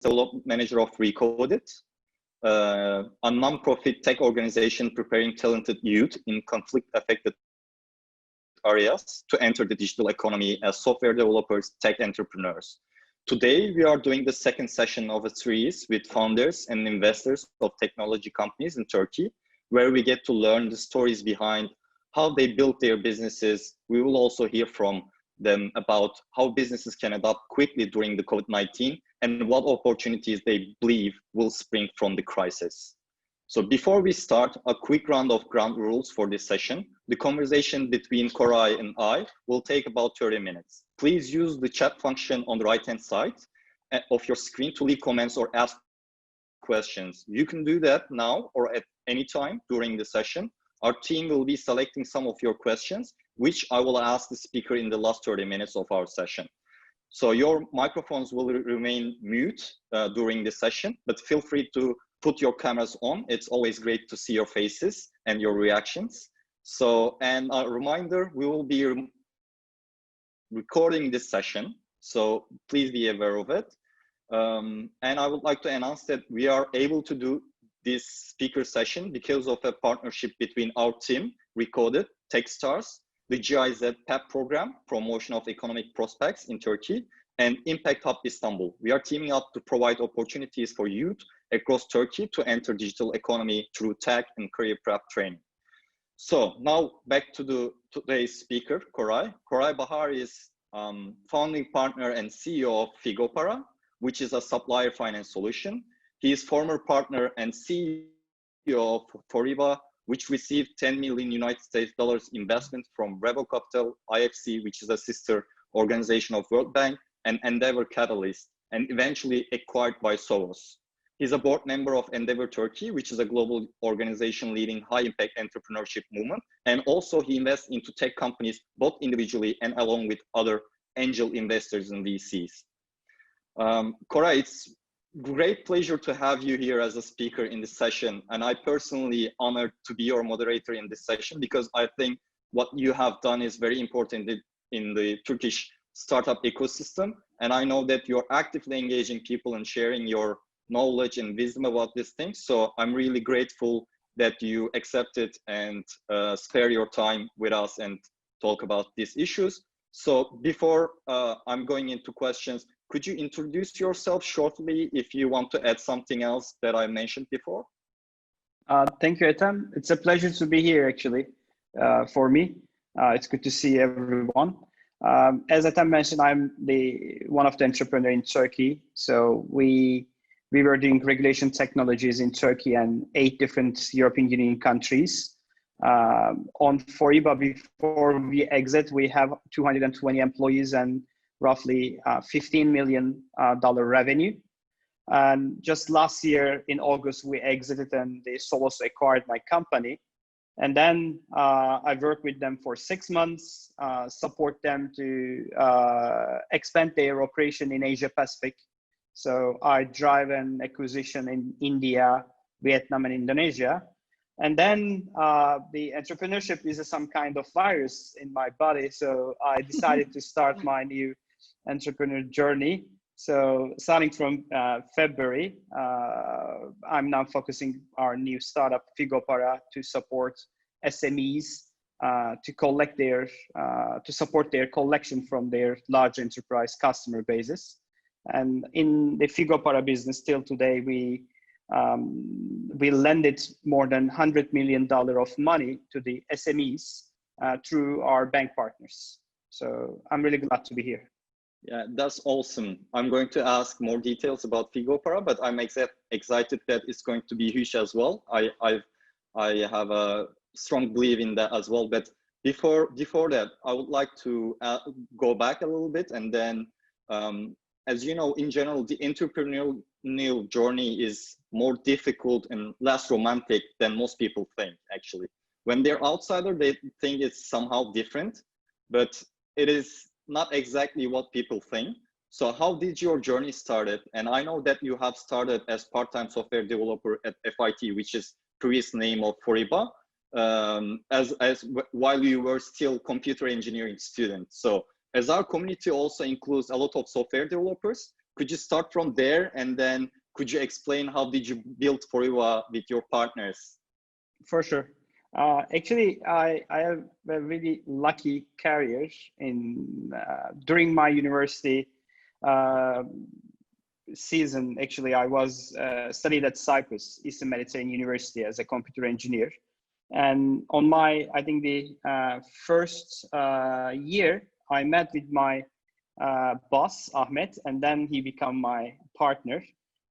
Development Manager of Recoded, a non-profit tech organization preparing talented youth in conflict-affected areas to enter the digital economy as software developers, tech entrepreneurs. Today, we are doing the second session of a series with founders and investors of technology companies in Turkey, where we get to learn the stories behind how they built their businesses. We will also hear from them about how businesses can adapt quickly during the COVID-19 and what opportunities they believe will spring from the crisis. So before we start, a quick round of ground rules for this session. The conversation between Koray and I will take about 30 minutes. Please use the chat function on the right-hand side of your screen to leave comments or ask questions. You can do that now or at any time during the session. Our team will be selecting some of your questions, which I will ask the speaker in the last 30 minutes of our session. So your microphones will remain mute during the session, but feel free to put your cameras on. It's always great to see your faces and your reactions. So, and a reminder, we will be recording this session, so please be aware of it. And I would like to announce that we are able to do this speaker session because of a partnership between our team, Recoded, Techstars, the GIZ PEP program, Promotion of Economic Prospects in Turkey, and Impact Hub Istanbul. We are teaming up to provide opportunities for youth across Turkey to enter digital economy through tech and career prep training. So now back to today's speaker, Koray. Koray Bahar is founding partner and CEO of Figopara, which is a supplier finance solution. He is former partner and CEO of Foriba, which received $10 million US investment from Revo Capital, IFC, which is a sister organization of World Bank, and Endeavor Catalyst, and eventually acquired by Soros. He's a board member of Endeavor Turkey, which is a global organization leading high-impact entrepreneurship movement. And also he invests into tech companies, both individually and along with other angel investors and VCs. Koray, it's great pleasure to have you here as a speaker in this session. And I personally honored to be your moderator in this session because I think what you have done is very important in the Turkish startup ecosystem. And I know that you're actively engaging people and sharing your knowledge and wisdom about these things. So I'm really grateful that you accepted and spare your time with us and talk about these issues. So before I'm going into questions, could you introduce yourself shortly if you want to add something else that I mentioned before? Thank you, Ethem. It's a pleasure to be here, actually, for me. It's good to see everyone. As Ethem mentioned, I'm one of the entrepreneurs in Turkey. So we were doing regulation technologies in Turkey and 8 different European Union countries. On Foriba, before we exit, we have 220 employees and roughly $15 million revenue. And just last year in August, we exited and they Solos acquired my company. And then I worked with them for 6 months, support them to expand their operation in Asia Pacific. So I drive an acquisition in India, Vietnam, and Indonesia. And then the entrepreneurship is some kind of virus in my body. So I decided to start my new entrepreneur journey. So starting from February, I'm now focusing our new startup Figopara to support SMEs to collect to support their collection from their large enterprise customer bases. And in the Figopara business, till today, we lended more than $100 million of money to the SMEs through our bank partners. So I'm really glad to be here. Yeah, that's awesome. I'm going to ask more details about Figopara, but I'm excited that it's going to be huge as well. I have a strong belief in that as well. But before that, I would like to go back a little bit. And then, as you know, in general, the entrepreneurial journey is more difficult and less romantic than most people think, actually. When they're outsider, they think it's somehow different, but it is not exactly what people think. So how did your journey started? And I know that you have started as part-time software developer at FIT, which is previous name of Foriba, while you were still computer engineering student. So as our community also includes a lot of software developers, could you start from there, and then could you explain how did you build Foriba with your partners? For sure. Actually, I have a really lucky career in during my university uh, season. Actually, I was studied at Cyprus, Eastern Mediterranean University, as a computer engineer. And on my, I think the first year, I met with my boss, Ahmet, and then he became my partner.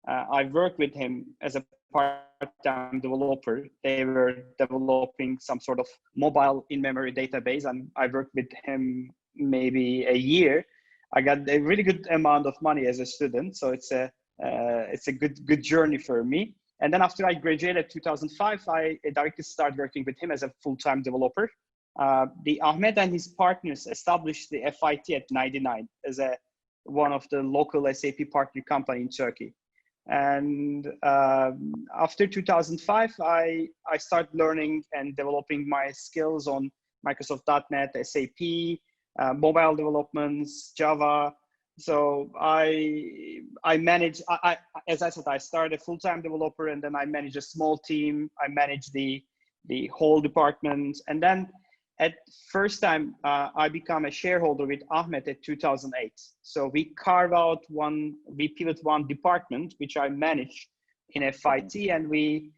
I worked with him as a part-time developer. They were developing some sort of mobile in-memory database, and I worked with him maybe a year. I got a really good amount of money as a student, so it's a good journey for me. And then after I graduated 2005, I directly started working with him as a full-time developer. The Ahmed and his partners established the FIT at 99 as one of the local SAP partner company in Turkey. And after 2005, I started learning and developing my skills on Microsoft.NET, SAP, mobile developments, Java. So I manage, as I said, I started a full-time developer, and then I manage a small team. I manage the whole department. And then at first time, I became a shareholder with Ahmed at 2008. So we carve out we pivot one department, which I manage in FIT, and we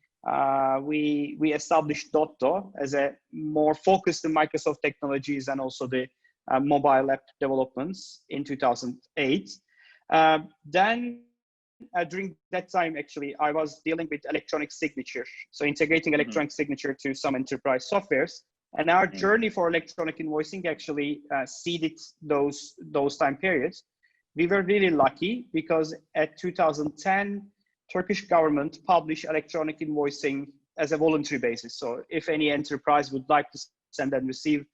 established Dotto as a more focused on Microsoft technologies and also the mobile app developments in 2008. Then during that time, actually, I was dealing with electronic signature. So integrating electronic signature to some enterprise softwares. And our journey for electronic invoicing actually seeded those time periods. We were really lucky because at 2010, Turkish government published electronic invoicing as a voluntary basis. So if any enterprise would like to send and receive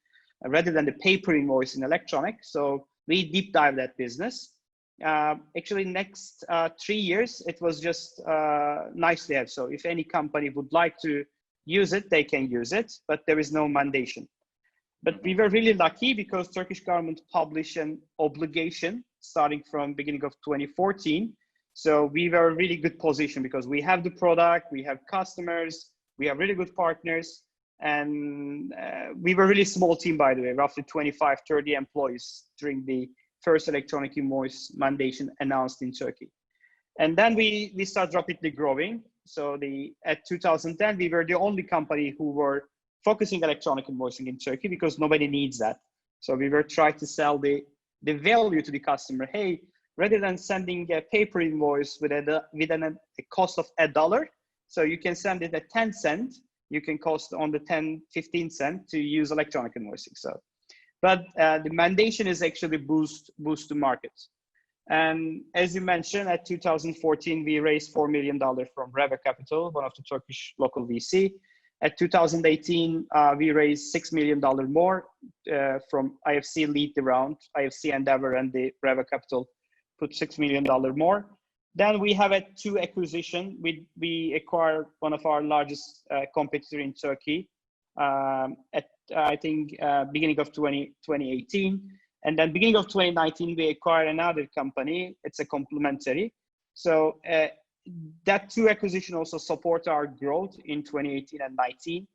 rather than the paper invoice in electronic, so we deep dive that business. Actually, next 3 years, it was just nice to have. So if any company would like to use it, they can use it, but there is no mandation. But we were really lucky because Turkish government published an obligation starting from beginning of 2014. So we were in really good position because we have the product, we have customers, we have really good partners, and we were a really small team, by the way, roughly 25, 30 employees during the first electronic invoice mandation announced in Turkey. And then we started rapidly growing. So at 2010, we were the only company who were focusing electronic invoicing in Turkey because nobody needs that. So we were trying to sell the value to the customer. Hey, rather than sending a paper invoice with a cost of $1, so you can send it at 10 cents, you can cost on the 10, 15 cents to use electronic invoicing. So, but the mandation is actually boost the markets. And as you mentioned, at 2014, we raised $4 million from Reva Capital, one of the Turkish local VC. At 2018, we raised $6 million more from IFC lead the round. IFC Endeavor and the Reva Capital put $6 million more. Then we have had 2 acquisitions. We acquired one of our largest competitor in Turkey at, I think, beginning of 2018. And then beginning of 2019, we acquired another company. It's a complementary. So that 2 acquisitions also support our growth in 2018 and 19.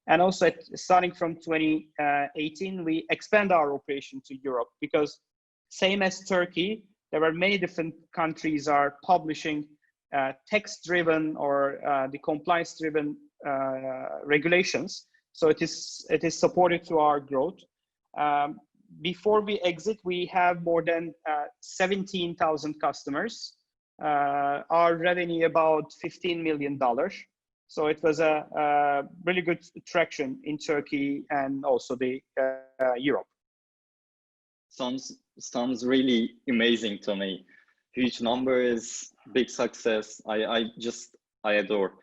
And also starting from 2018, we expand our operation to Europe because same as Turkey, there are many different countries are publishing text-driven or the compliance-driven regulations. So it is supported to our growth. Before we exit, we have more than 17,000 customers. Our revenue about $15 million. So it was a really good traction in Turkey and also the Europe. Sounds really amazing to me. Huge numbers, big success. I adore.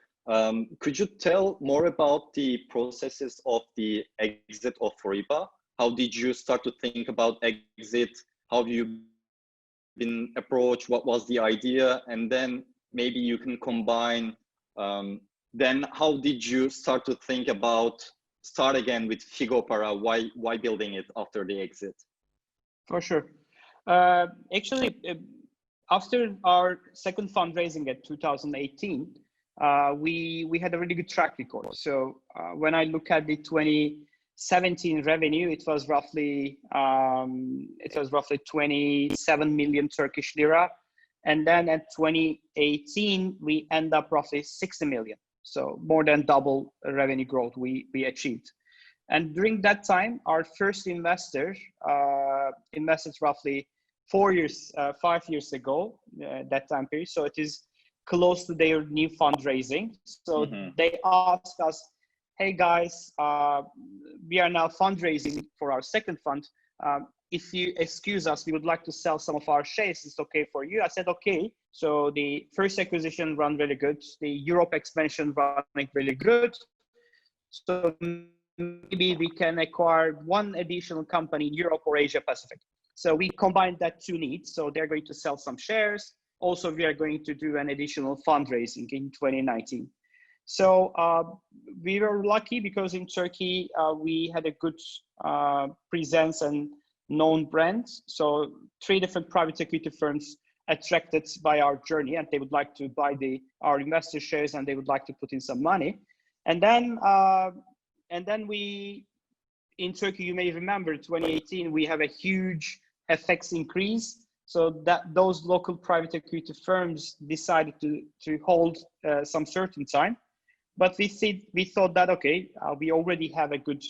Could you tell more about the processes of the exit of Foriba? How did you start to think about exit? How have you been approached? What was the idea? And then maybe you can combine, then how did you start to think about start again with Figopara? Why building it after the exit? For sure. Actually, after our second fundraising at 2018, we had a really good track record. So when I look at the 2017 revenue, it was roughly 27 million Turkish lira, and then at 2018 we end up roughly 60 million. So more than double revenue growth we achieved. And during that time, our first investor invested roughly 5 years ago, that time period. So it is close to their new fundraising. So they asked us, hey guys, we are now fundraising for our second fund. If you excuse us, we would like to sell some of our shares. It's okay for you? I said, okay. So the first acquisition ran really good. The Europe expansion running really good. So maybe we can acquire one additional company in Europe or Asia Pacific. So we combined that two needs. So they're going to sell some shares. Also, we are going to do an additional fundraising in 2019. So we were lucky because in Turkey, we had a good presence and known brand. So 3 different private equity firms attracted by our journey, and they would like to buy our investor shares, and they would like to put in some money. And then we, in Turkey, you may remember 2018, we have a huge FX increase. So that those local private equity firms decided to hold some certain time. But we thought that, okay, we already have a good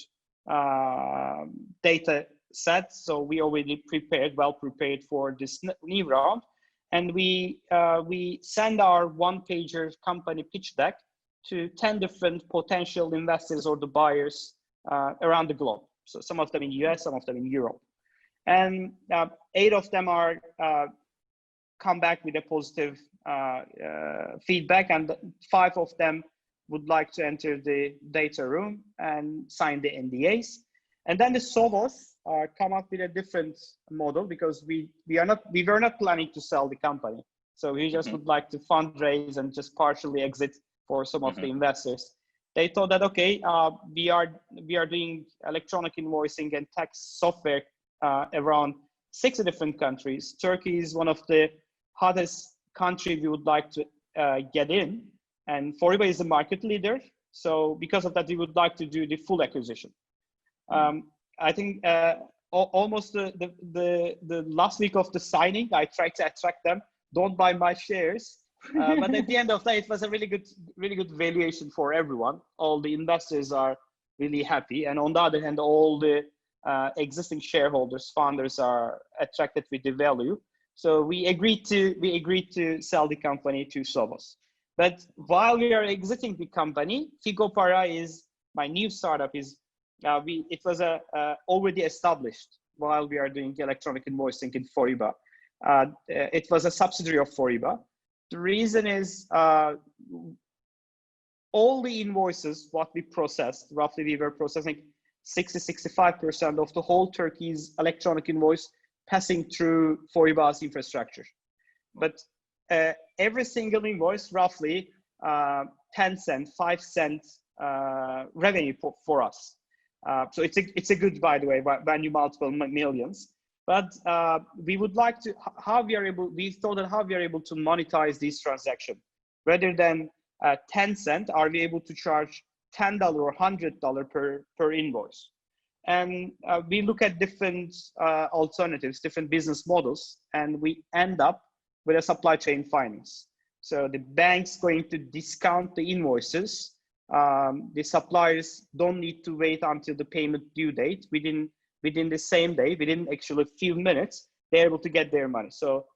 data set. So we already well prepared for this new round. And we send our one-pager company pitch deck to 10 different potential investors or the buyers around the globe. So some of them in US, some of them in Europe. And 8 of them are come back with a positive feedback, and 5 of them would like to enter the data room and sign the NDAs. And then the Sovos come up with a different model, because we were not planning to sell the company. So we just would like to fundraise and just partially exit for some of the investors. They thought that, okay, we are doing electronic invoicing and tax software around 6 different countries. Turkey is one of the hottest countries we would like to get in, and Foriba is the market leader. So because of that, we would like to do the full acquisition. I think almost the last week of the signing, I tried to attract them. Don't buy my shares. But at the end of the day, it was a really good valuation for everyone. All the investors are really happy, and on the other hand, all the existing shareholders, founders are attracted with the value. So we agreed to sell the company to Sovos. But while we are exiting the company, Figopara is my new startup. It was already established while we are doing electronic invoicing in Foriba. It was a subsidiary of Foriba. The reason is all the invoices what we processed, roughly we were processing 60-65% of the whole Turkey's electronic invoice passing through Foriba's infrastructure. But every single invoice, roughly 10 cent, 5 cent revenue for us. So it's a good, by the way, when you multiple millions. But we would like to, we thought that how we are able to monetize this transaction. Rather than 10 cent, are we able to charge $10 or $100 per invoice? And we look at different alternatives, different business models, and we end up with a supply chain finance. So the bank's going to discount the invoices. The suppliers don't need to wait until the payment due date. Within the same day, within actually a few minutes, they're able to get their money. So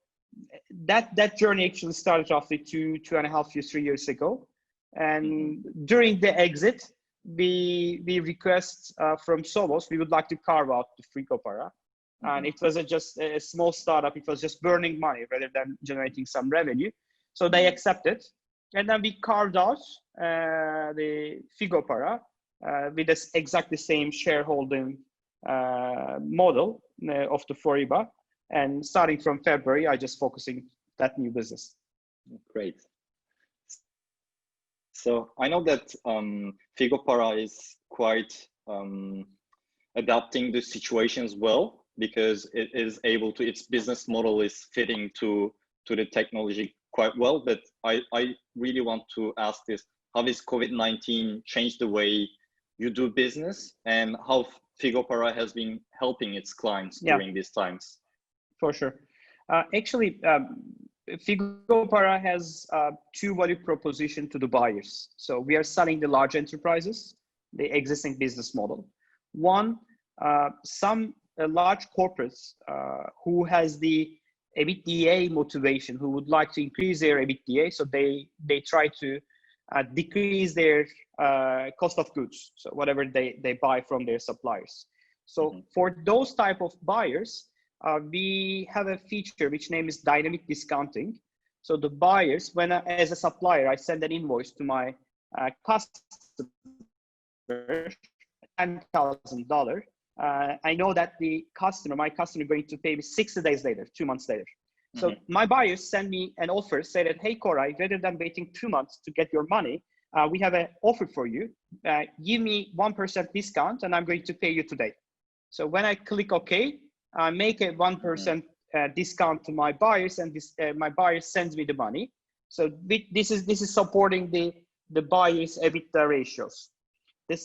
that journey actually started roughly 2.5 years, 3 years ago. And during the exit, we request from Sovos, we would like to carve out the Figopara. And it was just a small startup. It was just burning money rather than generating some revenue. So they accepted. And then we carved out the Figopara with this exactly same shareholding model of the Foriba. And starting from February, I just focusing that new business. Great. So I know that Figopara is quite adapting the situations well, because it is able to, its business model is fitting to to the technology quite well, but I really want to ask this: how is COVID-19 changed the way you do business, and how Figopara has been helping its clients during these times? For sure. Actually, Figopara has two value proposition to the buyers. So we are selling the large enterprises, the existing business model. One, some large corporates who has the EBITDA motivation, who would like to increase their EBITDA, so they try to decrease their cost of goods, so whatever they buy from their suppliers. So for those type of buyers, we have a feature which name is dynamic discounting. So the buyers, when as a supplier, I send an invoice to my customer, $10,000. I know that my customer is going to pay me 60 days later, 2 months later. So my buyers send me an offer, say that, hey, Koray, rather than waiting 2 months to get your money, we have an offer for you. Give me 1% discount and I'm going to pay you today. So when I click OK, I make a 1% discount to my buyers, and my buyer sends me the money. So this is supporting the buyers' EBITDA ratios. The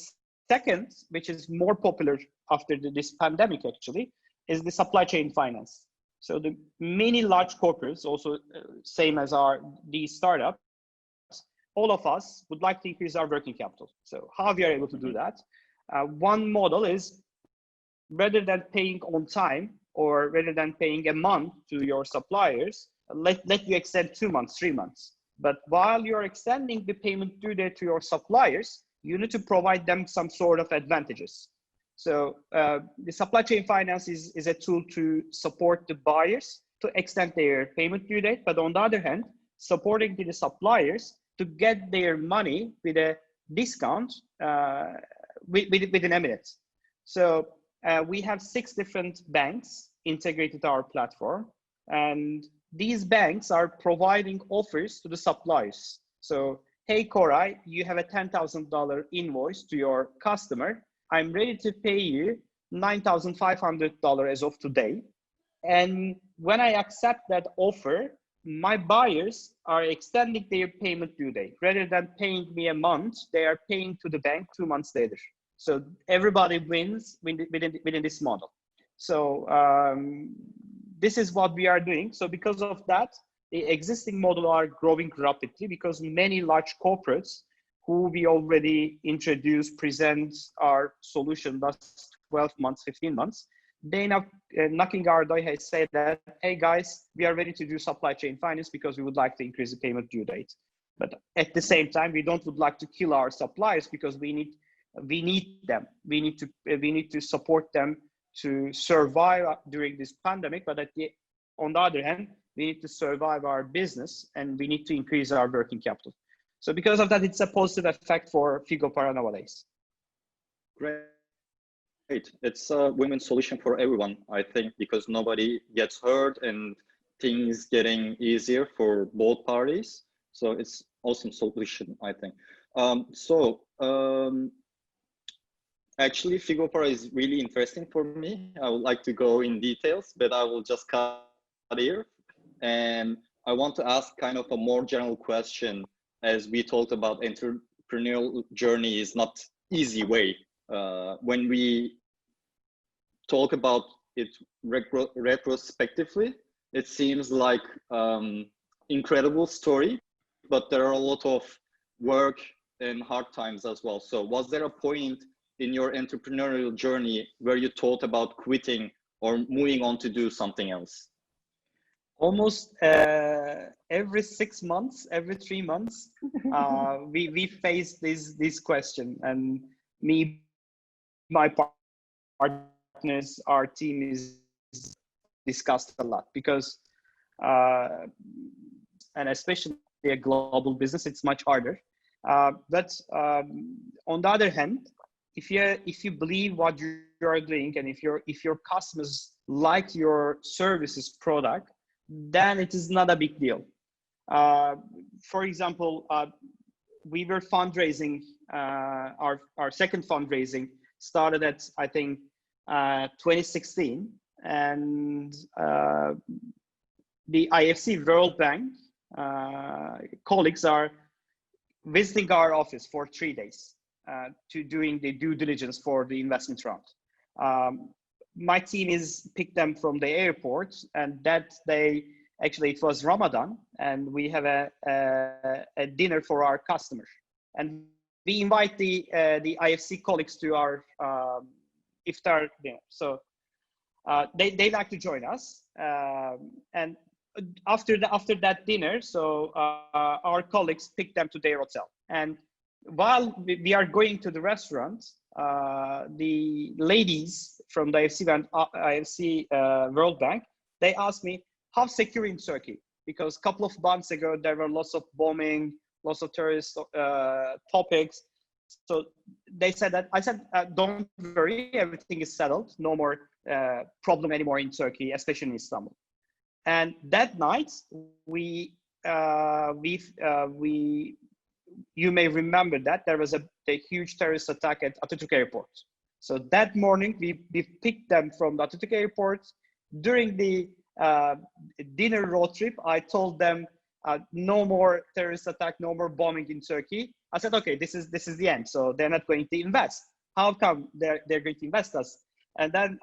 second, which is more popular after this pandemic actually, is the supply chain finance. So the many large corporates, also same as these startups, all of us would like to increase our working capital. So how we are able to do that? One model is, rather than paying on time or rather than paying a month to your suppliers, let you extend 2 months, 3 months. But while you're extending the payment due date to your suppliers, you need to provide them some sort of advantages. So the supply chain finance is a tool to support the buyers to extend their payment due date, but on the other hand, supporting the suppliers to get their money with a discount within a minute. So we have 6 different banks integrated to our platform, and these banks are providing offers to the suppliers. So, hey, Koray, you have a $10,000 invoice to your customer. I'm ready to pay you $9,500 as of today. And when I accept that offer, my buyers are extending their payment due date. Rather than paying me a month, they are paying to the bank 2 months later. So everybody wins within this model. So this is what we are doing. So because of that, the existing model are growing rapidly because many large corporates who we already introduced, present our solution last 12 months, 15 months, they now knocking our door, say that, hey guys, we are ready to do supply chain finance because we would like to increase the payment due date. But at the same time, we would like to kill our suppliers because we need them. We need to support them to survive during this pandemic. But on the other hand, we need to survive our business and we need to increase our working capital. So because of that, it's a positive effect for Figopara nowadays. Great. It's a win-win solution for everyone, I think, because nobody gets hurt and things getting easier for both parties. So it's awesome solution, I think. Actually, Figopara is really interesting for me. I would like to go in details, but I will just cut here. And I want to ask kind of a more general question, as we talked about entrepreneurial journey is not easy way. When we talk about it retrospectively, it seems like incredible story, but there are a lot of work and hard times as well. So was there a point in your entrepreneurial journey where you thought about quitting or moving on to do something else? Almost every 6 months, every 3 months, we face this question, and me, my partners, our team is discussed a lot because, and especially a global business, it's much harder. But on the other hand, if you believe what you are doing, and if your customers like your services product, then it is not a big deal. For example, we were fundraising, our second fundraising started at, I think, 2016. And the IFC World Bank colleagues are visiting our office for 3 days to doing the due diligence for the investment round. My team is picked them from the airport, and that day, actually it was Ramadan, and we have a dinner for our customers. And we invite the IFC colleagues to our iftar dinner. So they like to join us. And after that dinner, so our colleagues pick them to their hotel. And while we are going to the restaurant, the ladies from the IFC World Bank, they asked me, how secure in Turkey? Because a couple of months ago, there were lots of bombing, lots of terrorist topics. So they said that, I said, don't worry, everything is settled. No more problem anymore in Turkey, especially in Istanbul. And that night, you may remember that there was a huge terrorist attack at Atatürk Airport. So that morning, we picked them from the Atatürk Airport. During the dinner road trip, I told them no more terrorist attack, no more bombing in Turkey. I said, okay, this is the end. So they're not going to invest. How come they're going to invest us? And then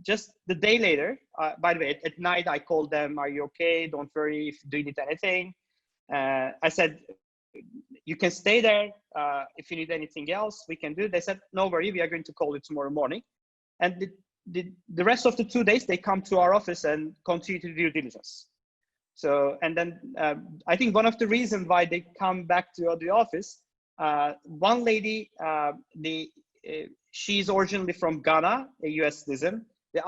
just the day later, by the way, at night, I called them, are you okay? Don't worry, do you need anything? I said, you can stay there. If you need anything else, we can do it. They said, no worry, we are going to call you tomorrow morning. And the rest of the 2 days, they come to our office and continue to do due diligence. So, and then I think one of the reasons why they come back to the office, one lady, she's originally from Ghana, a US citizen. The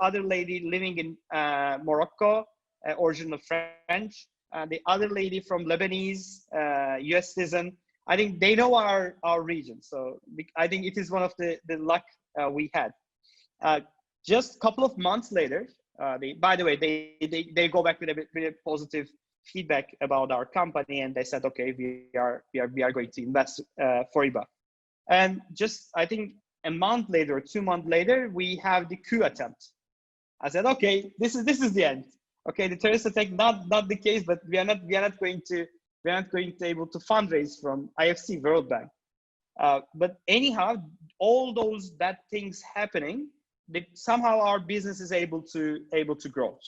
other lady living in Morocco, original French. The other lady from Lebanese, US citizen. I think they know our region. So I think it is one of the luck we had. Just a couple of months later, by the way, they go back with a positive feedback about our company, and they said, okay, we are going to invest for IBA. And just, I think a month later, or 2 months later, we have the coup attempt. I said, okay, this is the end. Okay, the terrorist attack, not the case, but we are not going to able to fundraise from IFC World Bank. But anyhow, all those bad things happening, somehow our business is able to grow.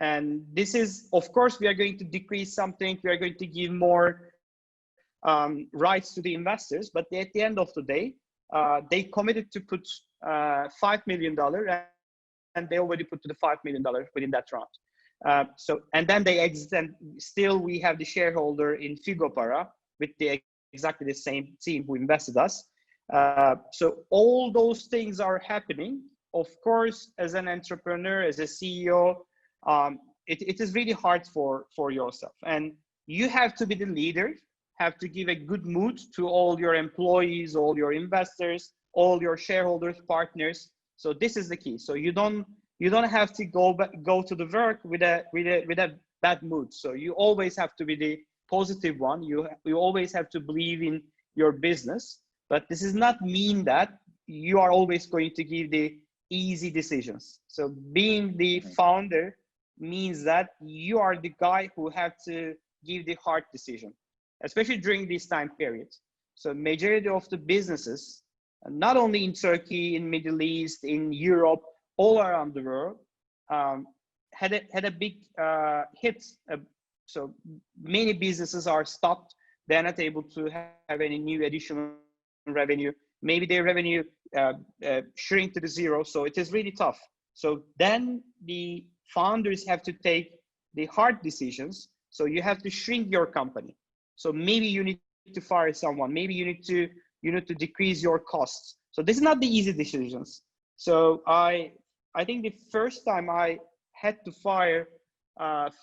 And this is, of course, we are going to decrease something. We are going to give more rights to the investors. But at the end of the day, they committed to put $5 million, and they already put to the $5 million within that round. So, and then they exit, and still we have the shareholder in Figopara with exactly the same team who invested us. So all those things are happening. Of course, as an entrepreneur, as a CEO, it is really hard for yourself. And you have to be the leader, have to give a good mood to all your employees, all your investors, all your shareholders, partners. So this is the key. So you don't have to go to the work with a bad mood. So you always have to be the positive one. You always have to believe in your business. But this does not mean that you are always going to give the easy decisions. So being the founder means that you are the guy who have to give the hard decision, especially during this time period. So majority of the businesses, not only in Turkey, in Middle East, in Europe, all around the world, had a big hit. So many businesses are stopped. They're not able to have any new additional revenue. Maybe their revenue shrink to the zero. So it is really tough. So then the founders have to take the hard decisions. So you have to shrink your company. So maybe you need to fire someone. Maybe you need to decrease your costs. So this is not the easy decisions. So I think the first time I had to fire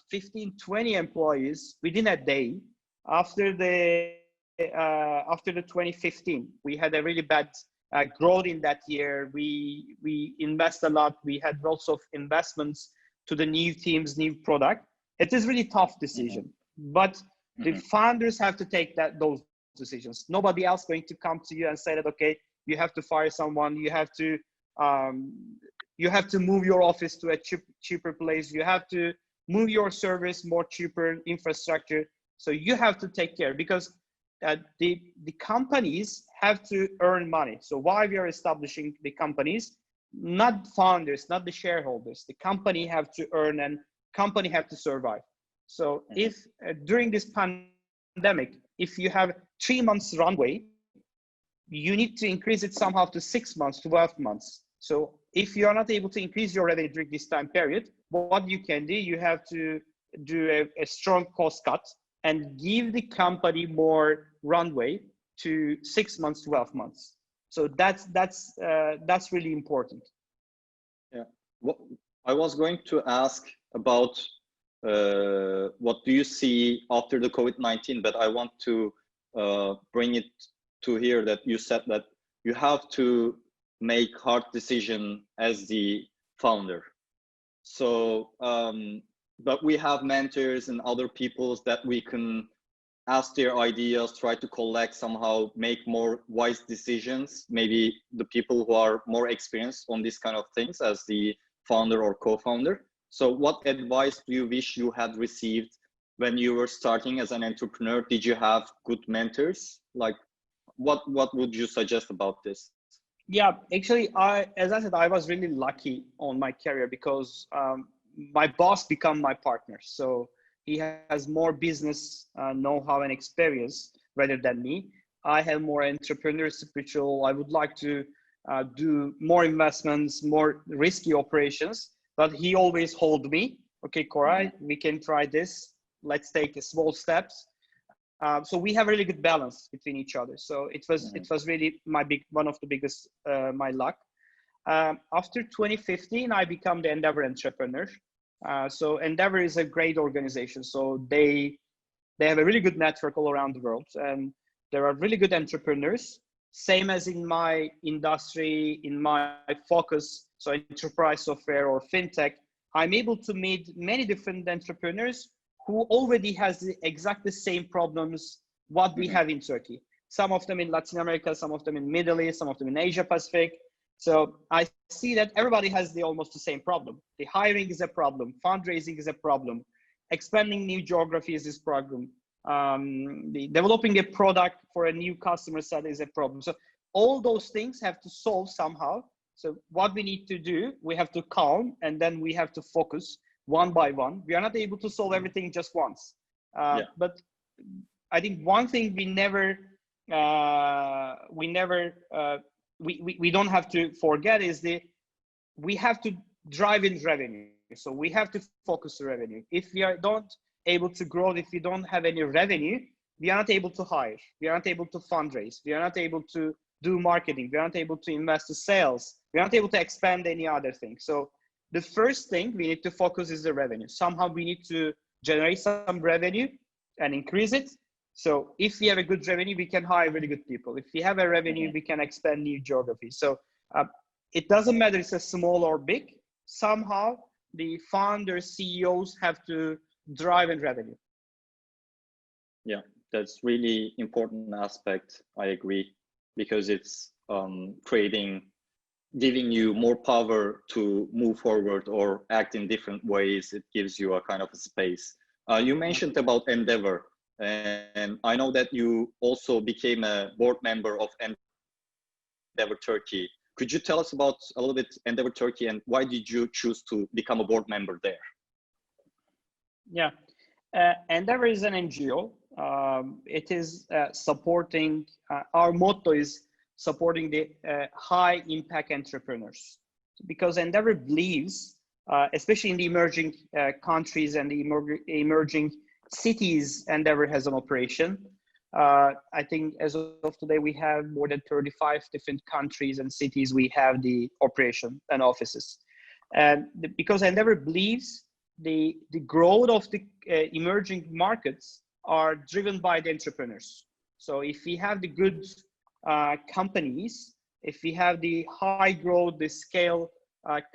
15, 20 employees within a day after the 2015, we had a really bad growth in that year. We invest a lot. We had lots of investments to the new teams, new product. It is really tough decision, but the founders have to take those decisions. Nobody else going to come to you and say that, okay, you have to fire someone. You have to move your office to a cheaper place. You have to move your service more cheaper infrastructure. So you have to take care, because the companies have to earn money. So why we are establishing the companies, not founders, not the shareholders. The company have to earn and company have to survive. So if during this pandemic, if you have 3 months runway, you need to increase it somehow to 6 months, 12 months. So if you are not able to increase your revenue during this time period, what you can do, you have to do a strong cost cut and give the company more runway to 6 months, 12 months. So that's really important. Yeah. What I was going to ask about what do you see after the COVID-19, but I want to bring it to here that you said that you have to make hard decision as the founder. So, but we have mentors and other people that we can ask their ideas, try to collect somehow, make more wise decisions. Maybe the people who are more experienced on this kind of things as the founder or co-founder. So what advice do you wish you had received when you were starting as an entrepreneur? Did you have good mentors? Like, what would you suggest about this? Yeah, actually, as I said, I was really lucky on my career because my boss became my partner. So he has more business know-how and experience rather than me. I have more entrepreneur spiritual. I would like to do more investments, more risky operations, but he always hold me. Okay, Koray, we can try this. Let's take small steps. So we have a really good balance between each other. So it was really one of the biggest my luck. After 2015, I became the Endeavor entrepreneur. So Endeavor is a great organization. So they have a really good network all around the world, and there are really good entrepreneurs. Same as in my industry, in my focus, so enterprise software or fintech, I'm able to meet many different entrepreneurs who already has exactly the same problems what we have in Turkey. Some of them in Latin America, some of them in Middle East, some of them in Asia Pacific. So I see that everybody has almost the same problem. The hiring is a problem, fundraising is a problem, expanding new geographies is a problem, the developing a product for a new customer set is a problem. So all those things have to solve somehow. So what we need to do, we have to calm, and then we have to focus one by one. We are not able to solve everything just once. But I think one thing we don't have to forget is we have to drive in revenue. So we have to focus the revenue. If we are don't able to grow, if we don't have any revenue, we are not able to hire. We are not able to fundraise. We are not able to do marketing. We are not able to invest in sales. We are not able to expand any other thing. So the first thing we need to focus is the revenue. Somehow we need to generate some revenue and increase it. So if we have a good revenue, we can hire really good people. If we have a revenue, we can expand new geographies. So it doesn't matter if it's small or big. Somehow the founders, CEOs have to drive in revenue. Yeah, that's really important aspect. I agree, because it's giving you more power to move forward or act in different ways. It gives you a kind of a space. You mentioned about Endeavor, and I know that you also became a board member of Endeavor Turkey. Could you tell us about a little bit Endeavor Turkey, and why did you choose to become a board member there? Yeah, Endeavor is an NGO. It is supporting, our motto is supporting the high impact entrepreneurs, because Endeavor believes, especially in the emerging countries and the emerging cities, Endeavor has an operation. I think as of today, we have more than 35 different countries and cities we have the operation and offices. And because Endeavor believes the growth of the emerging markets are driven by the entrepreneurs. So if we have the good companies, if we have the high growth, the scale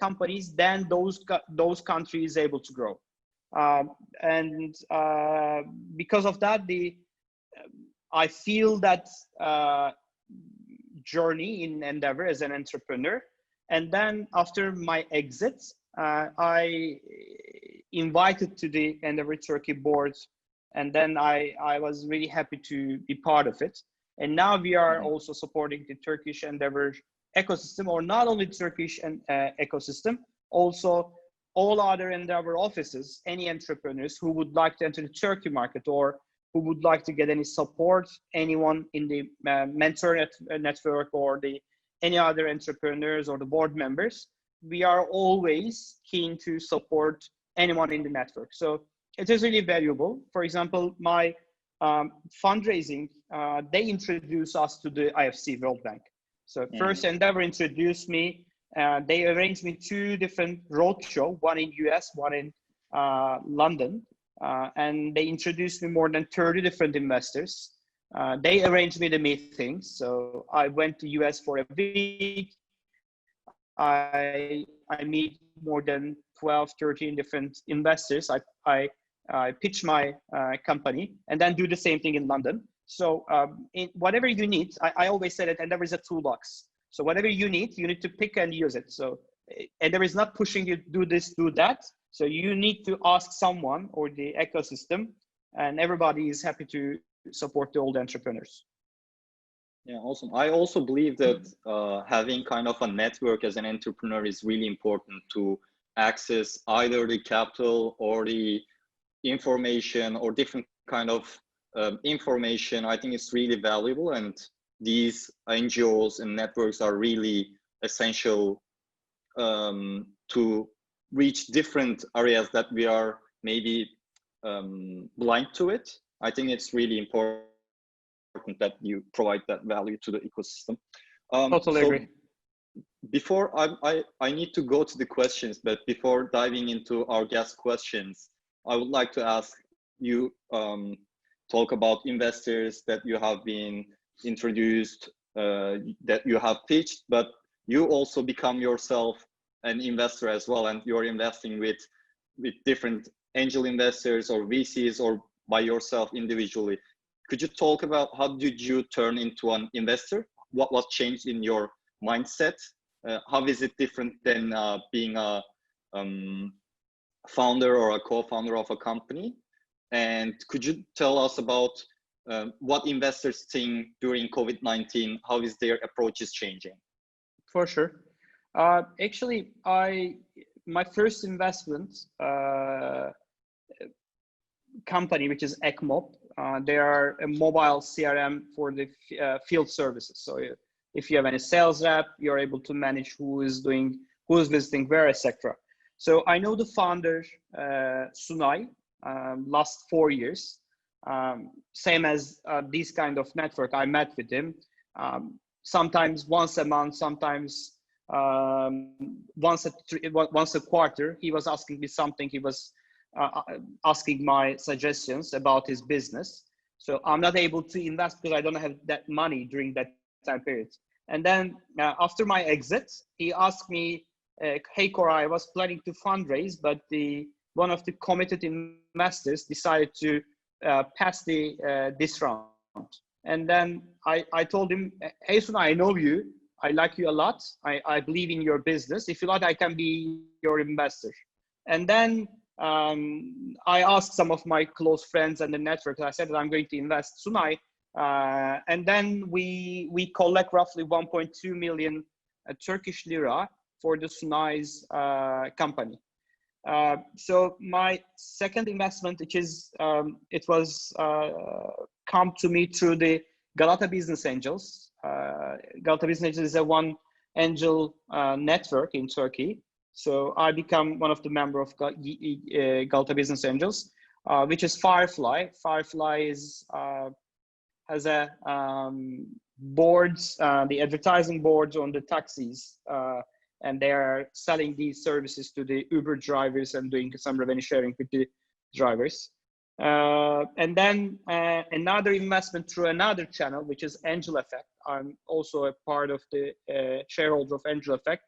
companies, then those countries able to grow. And because of that, I feel that journey in Endeavor as an entrepreneur. And then after my exit, I invited to the Endeavor Turkey board, and then I was really happy to be part of it. And now we are also supporting the Turkish Endeavor ecosystem, or not only Turkish ecosystem, also all other Endeavor offices, any entrepreneurs who would like to enter the Turkey market or who would like to get any support, anyone in the mentor network or any other entrepreneurs or the board members, we are always keen to support anyone in the network. So it is really valuable. For example, my fundraising, they introduce us to the IFC World Bank. So first Endeavor introduced me. They arranged me 2 different roadshows, one in US, one in London. And they introduced me more than 30 different investors. They arranged me the meetings. So I went to US for a week. I meet more than 12, 13 different investors. I pitch my company and then do the same thing in London. So in whatever you need, I always say that Endeavor is a toolbox. So whatever you need to pick and use it. So Endeavor is not pushing you to do this, do that. So you need to ask someone or the ecosystem, and everybody is happy to support the old entrepreneurs. Yeah, awesome. I also believe that having kind of a network as an entrepreneur is really important to access either the capital or the information or different kind of information. I think it's really valuable, and these NGOs and networks are really essential to reach different areas that we are maybe blind to it. I think it's really important that you provide that value to the ecosystem. Totally agree. Before I need to go to the questions, but before diving into our guest questions, I would like to ask you talk about investors that you have been introduced, that you have pitched, but you also become yourself an investor as well, and you're investing with different angel investors or VCs or by yourself individually. Could you talk about how did you turn into an investor? What was changed in your mindset? How is it different than being a founder or a co-founder of a company? And could you tell us about what investors think during COVID-19? How is their approaches changing? For sure. Actually, my first investment company, which is ECMOP, they are a mobile CRM for the field services. So if you have any sales rep, you're able to manage who is visiting where, etc. So I know the founder, Sunay, last 4 years. Same as this kind of network, I met with him. Sometimes once a month, sometimes once a quarter. He was asking me something. He was asking my suggestions about his business. So I'm not able to invest because I don't have that money during that time period. And then after my exit, he asked me, hey, Koray, I was planning to fundraise, but one of the committed investors decided to pass this round. And then I told him, hey, Suna, I know you. I like you a lot. I believe in your business. If you like, I can be your investor. And then I asked some of my close friends and the network. I said that I'm going to invest Sunay. And then we collect roughly 1.2 million Turkish lira for the Sunay's company. So my second investment, which is it was come to me through the Galata Business Angels. Galata Business Angels is a one angel network in Turkey. So I become one of the member of Galata Business Angels, which is Firefly. Firefly has a boards, the advertising boards on the taxis, and they are selling these services to the Uber drivers and doing some revenue sharing with the drivers. And then another investment through another channel, which is Angel Effect. I'm also a part of the shareholder of Angel Effect.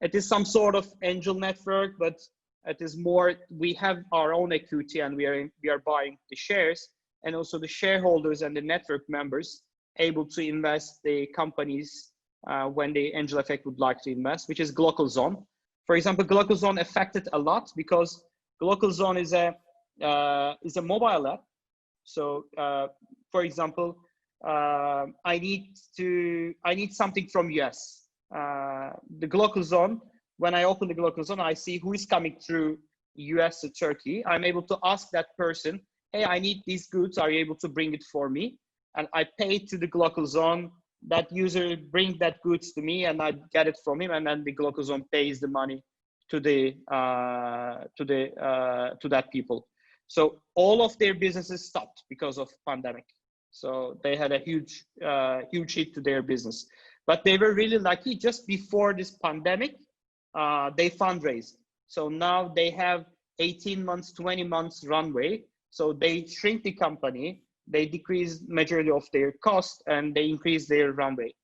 It is some sort of angel network, but it is more, we have our own equity and we are buying the shares, and also the shareholders and the network members able to invest the companies when the Angel Effect would like to invest, which is Glocal Zone. For example, Glocal Zone affected a lot because Glocal Zone is a mobile app. So, for example, I need something from US. The Glocal Zone. When I open the Glocal Zone, I see who is coming through US to Turkey. I'm able to ask that person, hey, I need these goods. Are you able to bring it for me? And I pay to the Glocal Zone. That user bring that goods to me, and I get it from him, and then the Glocal Zone pays the money to that people. So all of their businesses stopped because of pandemic. So they had a huge hit to their business. But they were really lucky. Just before this pandemic, they fundraised. So now they have 18 months, 20 months runway. So they shrink the company, they decrease majority of their cost, and they increase their runway.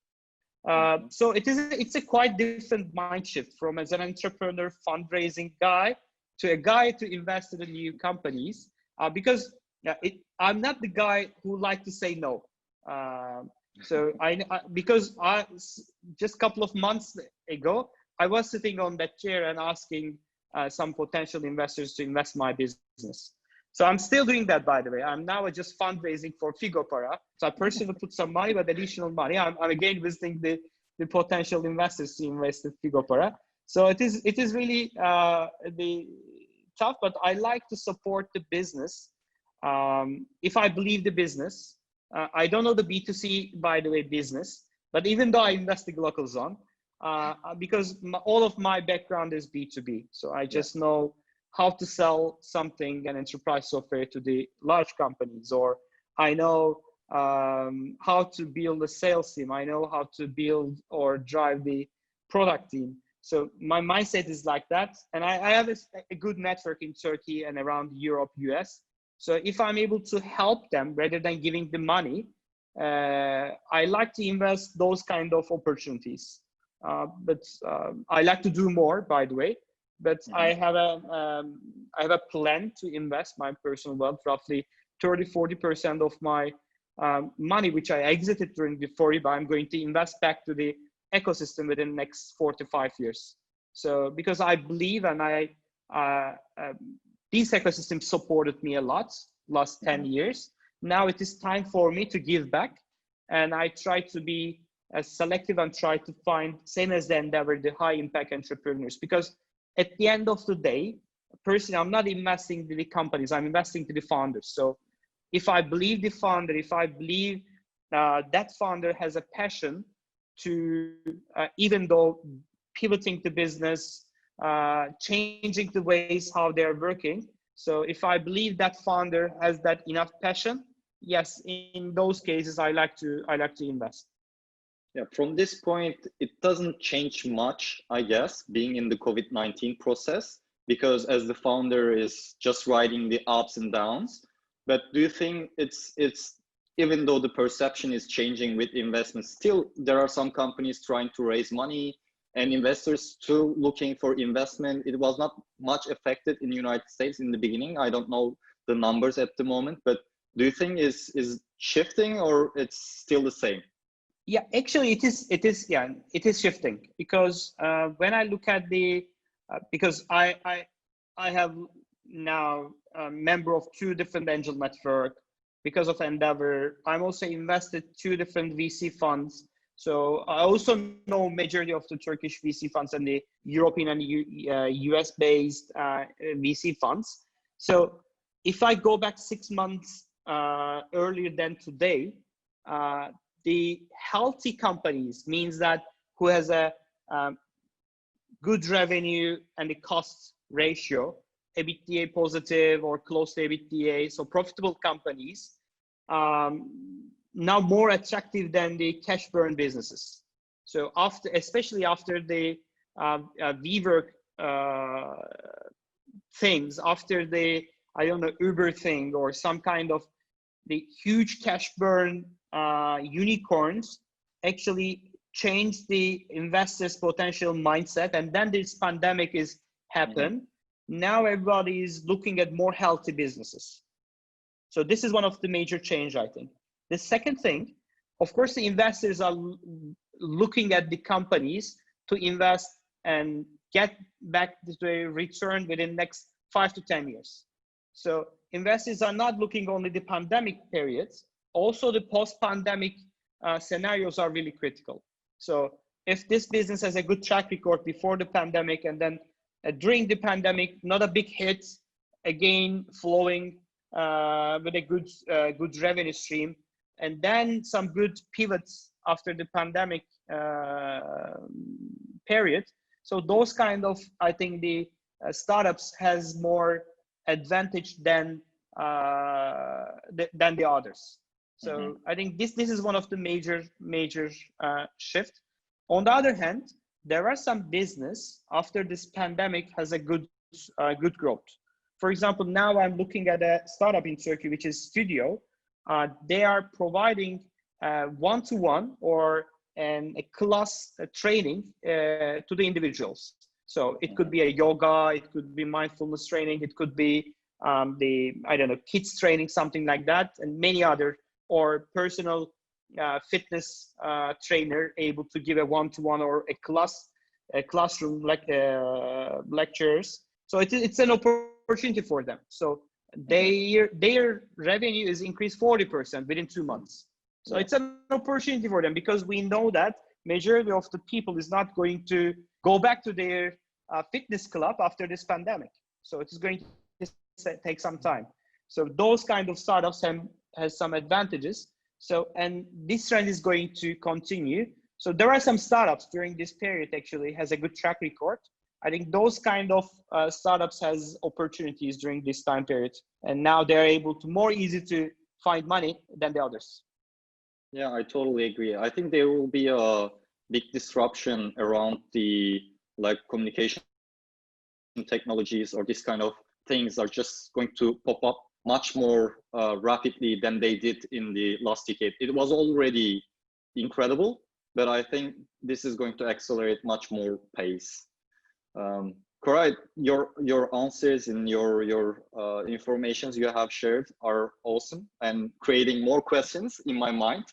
So it's a quite different mind shift from as an entrepreneur fundraising guy to a guy to invest in the new companies, because I'm not the guy who like to say no. So because just a couple of months ago, I was sitting on that chair and asking some potential investors to invest my business. So I'm still doing that, by the way. I'm now just fundraising for Figopara. So I personally put some money, but additional money. I'm again visiting the potential investors to invest in Figopara. So it is really tough, but I like to support the business. If I believe the business, I don't know the B2C, by the way, business, but even though I invest in Glocal Zone, because all of my background is B2B. So I just know how to sell something, an enterprise software to the large companies, or I know how to build a sales team. I know how to build or drive the product team. So my mindset is like that. And I have a good network in Turkey and around Europe, US. So if I'm able to help them rather than giving the money, I like to invest those kind of opportunities. But I like to do more, by the way. But I have a plan to invest my personal wealth, roughly 30-40% of my money, which I exited during the 40, but I'm going to invest back to the ecosystem within the next 4 to 5 years. So because I believe, and these ecosystems supported me a lot last 10 years. Now it is time for me to give back, and I try to be as selective and try to find, same as the Endeavor, the high impact entrepreneurs, because at the end of the day, personally, I'm not investing in the companies, I'm investing to the founders. So if I believe the founder, if I believe that founder has a passion to, even though pivoting the business, changing the ways how they're working. So if I believe that founder has that enough passion, yes, in those cases, I like to invest. Yeah, from this point, it doesn't change much, I guess, being in the COVID-19 process, because as the founder is just riding the ups and downs. But do you think it's even though the perception is changing with investments, still there are some companies trying to raise money and investors still looking for investment? It was not much affected in the United States in the beginning. I don't know the numbers at the moment, but do you think is shifting or it's still the same? Yeah, actually, it is shifting, because when I look at because I have now a member of 2 different angel network because of Endeavor. I'm also invested 2 different VC funds. So I also know majority of the Turkish VC funds and the European and US based VC funds. So if I go back 6 months earlier than today, the healthy companies means that who has a good revenue and the cost ratio, EBITDA positive or close to EBITDA, so profitable companies, now more attractive than the cash burn businesses. So especially after the WeWork things, after the, I don't know, Uber thing, or some kind of the huge cash burn unicorns actually change the investors' potential mindset. And then this pandemic is happened. Now everybody is looking at more healthy businesses. So this is one of the major change, I think. The second thing, of course, the investors are looking at the companies to invest and get back the return within next 5 to 10 years. So investors are not looking only the pandemic periods, also the post-pandemic scenarios are really critical. So if this business has a good track record before the pandemic, and then during the pandemic, not a big hit, again flowing with a good revenue stream, and then some good pivots after the pandemic period. So those kind of, I think the startups has more advantage than the others. So I think this is one of the major shift. On the other hand, there are some business after this pandemic has a good growth. For example, now I'm looking at a startup in Turkey, which is Studio. They are providing one-to-one or a class training to the individuals. So it could be a yoga, it could be mindfulness training, it could be kids training, something like that, and many other, or personal fitness trainer able to give a one-to-one or a classroom like lectures. So it's an opportunity for them. So their revenue is increased 40% within 2 months. So it's an opportunity for them, because we know that majority of the people is not going to go back to their fitness club after this pandemic. So it's going to take some time. So those kind of startups has some advantages. So, and this trend is going to continue. So there are some startups during this period actually has a good track record. I think those kind of startups has opportunities during this time period, and now they're able to more easy to find money than the others. Yeah, I totally agree. I think there will be a big disruption around the communication technologies, or this kind of things are just going to pop up much more rapidly than they did in the last decade. It was already incredible, but I think this is going to accelerate much more pace. Koray, your answers and your informations you have shared are awesome and creating more questions in my mind,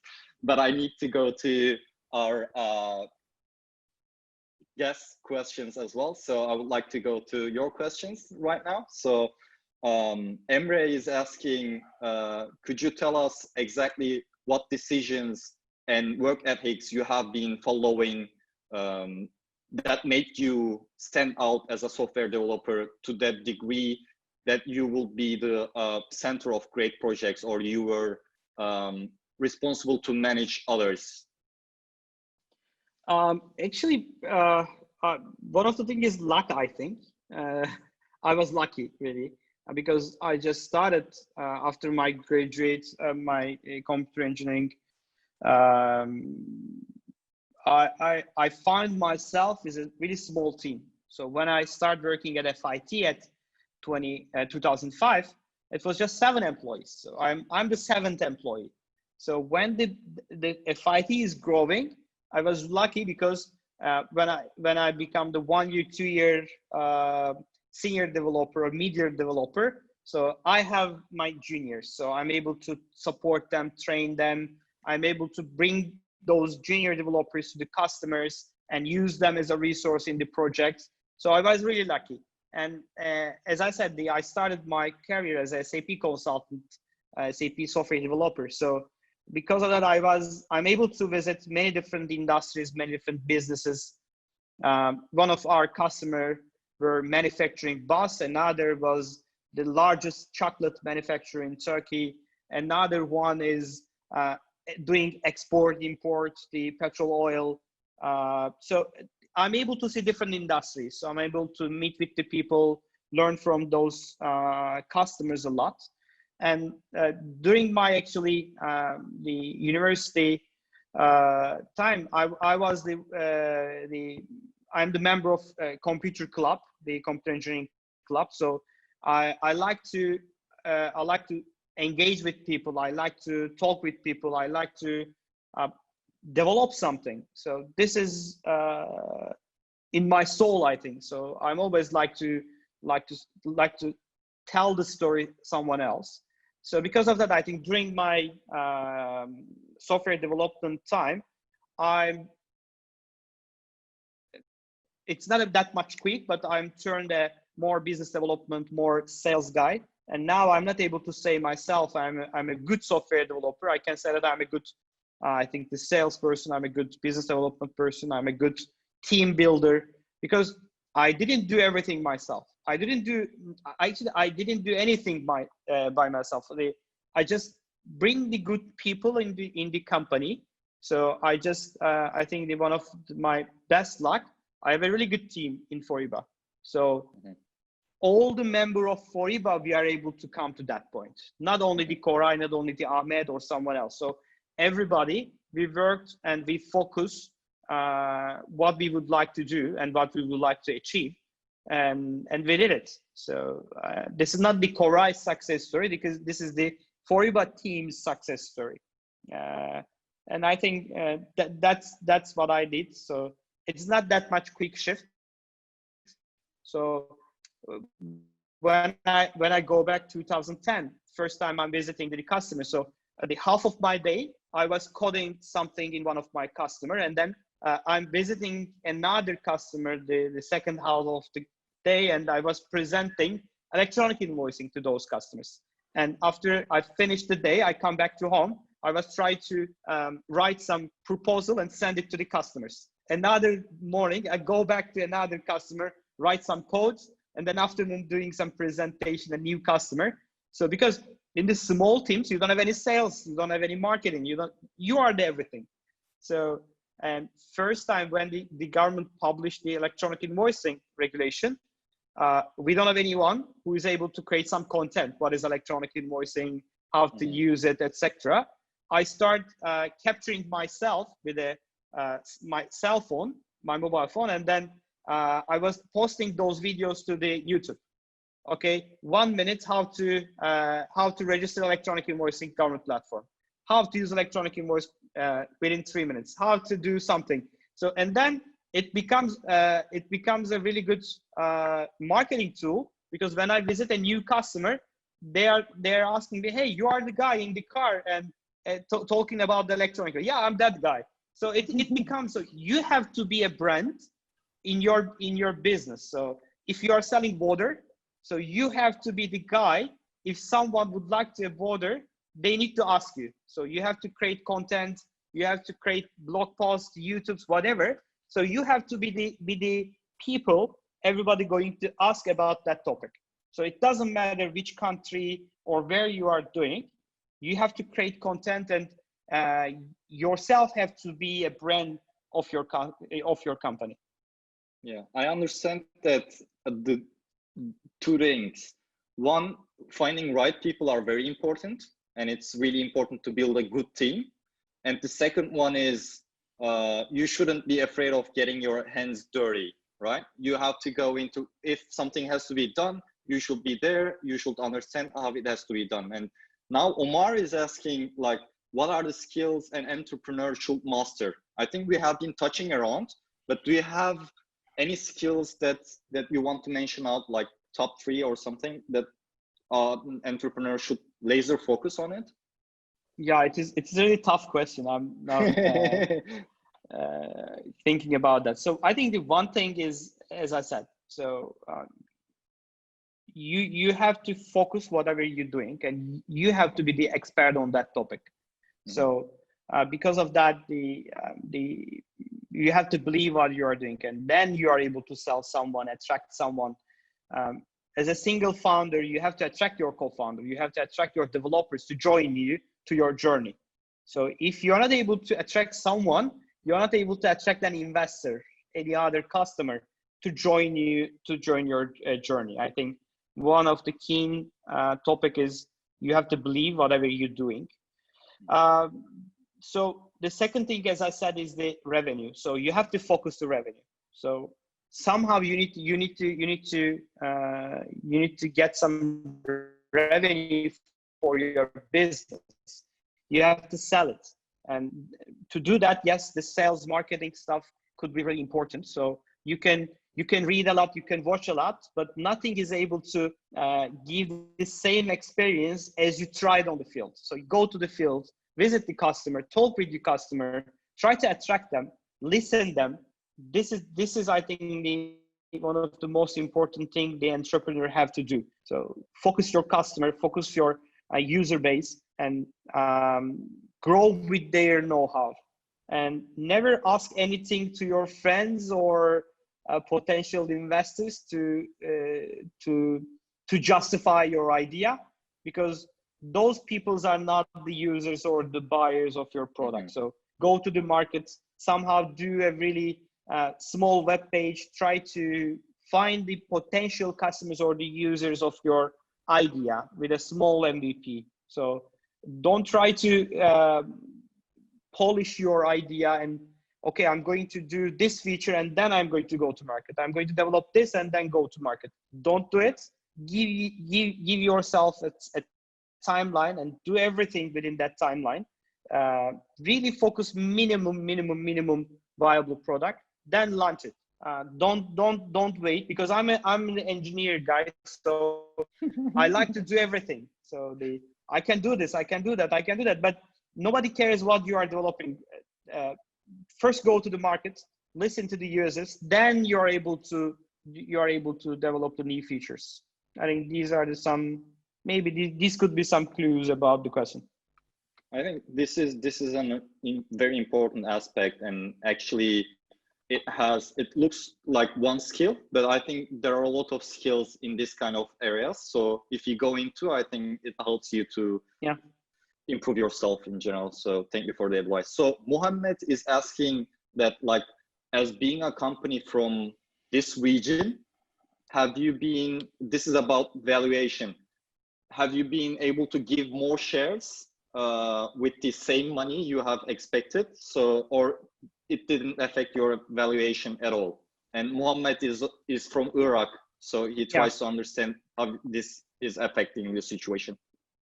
but I need to go to our guest questions as well. So I would like to go to your questions right now. So Emre is asking, could you tell us exactly what decisions and work ethics you have been following that made you stand out as a software developer to that degree that you will be the center of great projects, or you were responsible to manage others? Actually, one of the things is luck, I think. I was lucky, really, because I just started after my graduate, my computer engineering. I found myself as a really small team. So when I started working at FIT at 2005, it was just 7 employees. So I'm the 7th employee. So when the FIT is growing, I was lucky because when I become the 1 year, 2 year senior developer or mid-year developer, so I have my juniors. So I'm able to support them, train them. I'm able to bring those junior developers to the customers and use them as a resource in the project. So I was really lucky. And as I said, I started my career as a SAP consultant, SAP software developer. So because of that, I'm able to visit many different industries, many different businesses. One of our customers were manufacturing bus. Another was the largest chocolate manufacturer in Turkey. Another one is doing export, import, the petrol oil. So I'm able to see different industries. So I'm able to meet with the people, learn from those customers a lot. And during my the university time, I'm the member of computer club, the computer engineering club. So I like to engage with people. I like to talk with people. I like to develop something. So this is in my soul, I think. So I'm always like to tell the story someone else. So because of that, I think during my software development time, it's not that much quick, but I'm turned a more business development, more sales guy. And now I'm not able to say myself I'm a good software developer. I can say that I'm a good, I think, the salesperson. I'm a good business development person. I'm a good team builder, because I didn't do everything myself. I didn't do anything by myself. I just bring the good people in the company. So I think one of my best luck, I have a really good team in Foriba. So all the member of Foriba, we are able to come to that point. Not only the Koray, not only the Ahmed or someone else. So everybody, we worked and we focus what we would like to do and what we would like to achieve. And we did it. So this is not the Koray success story, because this is the Foriba team's success story. And I think that's what I did. So it's not that much quick shift. So when I go back 2010, first time I'm visiting the customer. So the half of my day, I was coding something in one of my customer, and then I'm visiting another customer the second half of the day, and I was presenting electronic invoicing to those customers. And after I finished the day, I come back to home. I was trying to write some proposal and send it to the customers. Another morning, I go back to another customer, write some codes, and then afternoon doing some presentation, a new customer. So because in the small teams, you don't have any sales, you don't have any marketing, you are the everything. So, and first time when the government published the electronic invoicing regulation, we don't have anyone who is able to create some content. What is electronic invoicing, how to use it, etc. I start capturing myself with my cell phone, my mobile phone, and then I was posting those videos to the YouTube. Okay, 1 minute how to register electronic invoicing government platform, how to use electronic invoice within 3 minutes, how to do something. So, and then it becomes a really good marketing tool, because when I visit a new customer, they're asking me, hey, you are the guy in the car and talking about the electronic. Yeah, I'm that guy. So it becomes, so you have to be a brand in your business. So if you are selling water, so you have to be the guy. If someone would like to order, they need to ask you. So you have to create content, you have to create blog posts, YouTubes, whatever. So you have to be the people everybody going to ask about that topic. So it doesn't matter which country or where you are doing, you have to create content, and yourself have to be a brand of your company. Yeah, I understand that the two things. One, finding right people are very important, and it's really important to build a good team. And the second one is you shouldn't be afraid of getting your hands dirty, right? You have to go into, if something has to be done, you should be there, you should understand how it has to be done. And now Omar is asking, like, what are the skills an entrepreneur should master? I think we have been touching around, but do you have any skills that you want to mention out, like top 3 or something that an entrepreneur should laser focus on it? Yeah, it's a really tough question. I'm now thinking about that. So I think the one thing is, as I said, so you have to focus whatever you're doing, and you have to be the expert on that topic. So because of that, you have to believe what you are doing, and then you are able to sell someone, attract someone. As a single founder, you have to attract your co-founder, you have to attract your developers to join you to your journey. So if you're not able to attract someone, you're not able to attract an investor, any other customer to join your journey. I think one of the key topic is you have to believe whatever you're doing. So the second thing, as I said, is the revenue. So you have to focus the revenue. So somehow you need to get some revenue for your business. You have to sell it, and to do that, yes, the sales marketing stuff could be really important. So you can read a lot, you can watch a lot, but nothing is able to give the same experience as you tried on the field. So you go to the field, visit the customer, talk with the customer, try to attract them, listen them. This is I think one of the most important thing the entrepreneur have to do. So focus your customer, focus your user base, and grow with their know-how. And never ask anything to your friends or potential investors to justify your idea, because those peoples are not the users or the buyers of your product. So go to the market, somehow do a really small web page, try to find the potential customers or the users of your idea with a small MVP. So don't try to polish your idea and, okay, I'm going to do this feature and then I'm going to go to market. I'm going to develop this and then go to market. Don't do it. Give yourself a timeline and do everything within that timeline. Really focus minimum viable product, then launch it. Don't wait, because I'm an engineer guy, so I like to do everything. So I can do this, I can do that, but nobody cares what you are developing. First go to the market, listen to the users, then you're able to develop the new features. I think these are maybe these could be some clues about the question. I think this is a very important aspect, and actually it looks like one skill, but I think there are a lot of skills in this kind of areas. So if you go into, I think it helps you to improve yourself in general. So thank you for the advice. So Mohammed is asking that, like, as being a company from this region, this is about valuation, have you been able to give more shares with the same money you have expected? So, or it didn't affect your valuation at all? And Mohammed is from Iraq, so he tries to understand how this is affecting the situation.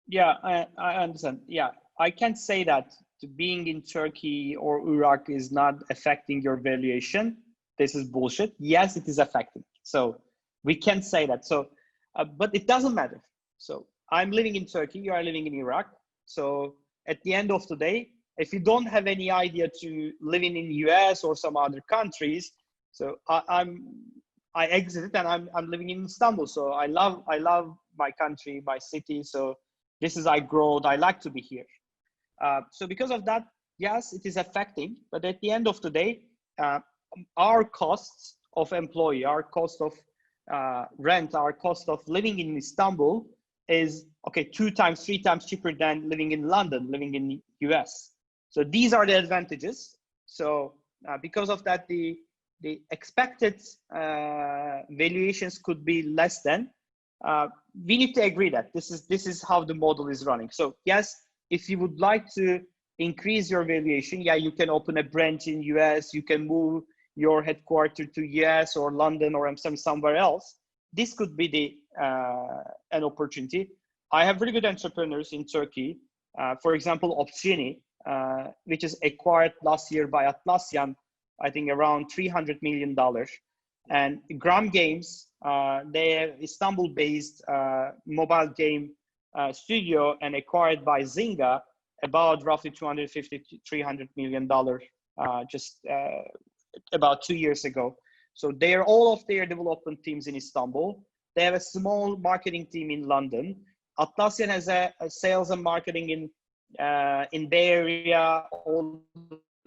Yeah, I understand. Yeah, I can't say that being in Turkey or Iraq is not affecting your valuation. This is bullshit. Yes, it is affecting. So we can't say that. So, but it doesn't matter. So I'm living in Turkey, you are living in Iraq. So at the end of the day, if you don't have any idea to living in US or some other countries, so I exited and I'm living in Istanbul. So I love my country, my city. So this is, I grow, I like to be here. So because of that, yes, it is affecting, but at the end of the day, our costs of employee, our cost of rent, our cost of living in Istanbul is, okay, 2 times, 3 times cheaper than living in London, living in US. So these are the advantages. So because of that, the expected valuations could be less than. We need to agree that this is how the model is running. So yes, if you would like to increase your valuation, yeah, you can open a branch in US, you can move your headquarters to US or London or somewhere else. This could be an opportunity. I have really good entrepreneurs in Turkey. For example, Opsgeni, which is acquired last year by Atlassian, I think around $300 million. And Gram Games, they're Istanbul-based mobile game studio and acquired by Zynga, about roughly $250 to $300 million just about 2 years ago. So they're all of their development teams in Istanbul. They have a small marketing team in London. Atlassian has a sales and marketing in Bay Area, all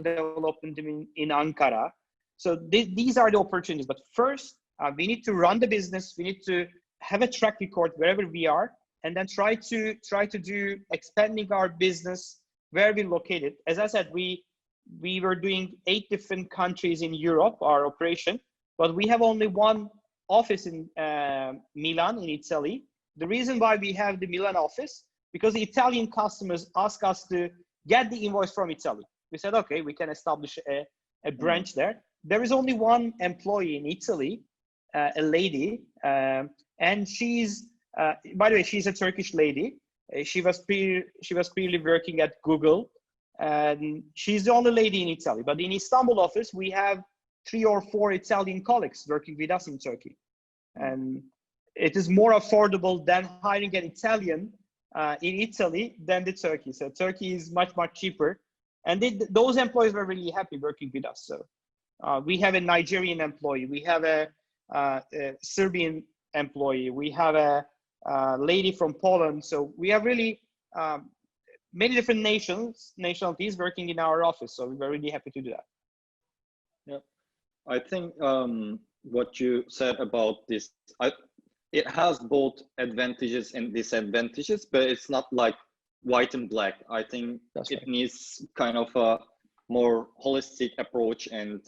development team in Ankara. So these are the opportunities. But first, we need to run the business. We need to have a track record wherever we are, and then try to do expanding our business where we're located. As I said, we were doing 8 different countries in Europe, our operation, but we have only one office in Milan, in Italy. The reason why we have the Milan office, because the Italian customers ask us to get the invoice from Italy. We said, okay, we can establish a branch there. There is only one employee in Italy, a lady, and she's, by the way, she's a Turkish lady. She was previously working at Google, and she's the only lady in Italy. But in Istanbul office, we have 3 or 4 Italian colleagues working with us in Turkey. And it is more affordable than hiring an Italian in Italy than the Turkey. So Turkey is much cheaper. And those employees were really happy working with us. So we have a Nigerian employee. We have a Serbian employee. We have a lady from Poland. So we have really many different nationalities working in our office. So we're really happy to do that. Yeah, I think what you said about this, it has both advantages and disadvantages, but it's not like white and black. I think That's it right. needs kind of a more holistic approach and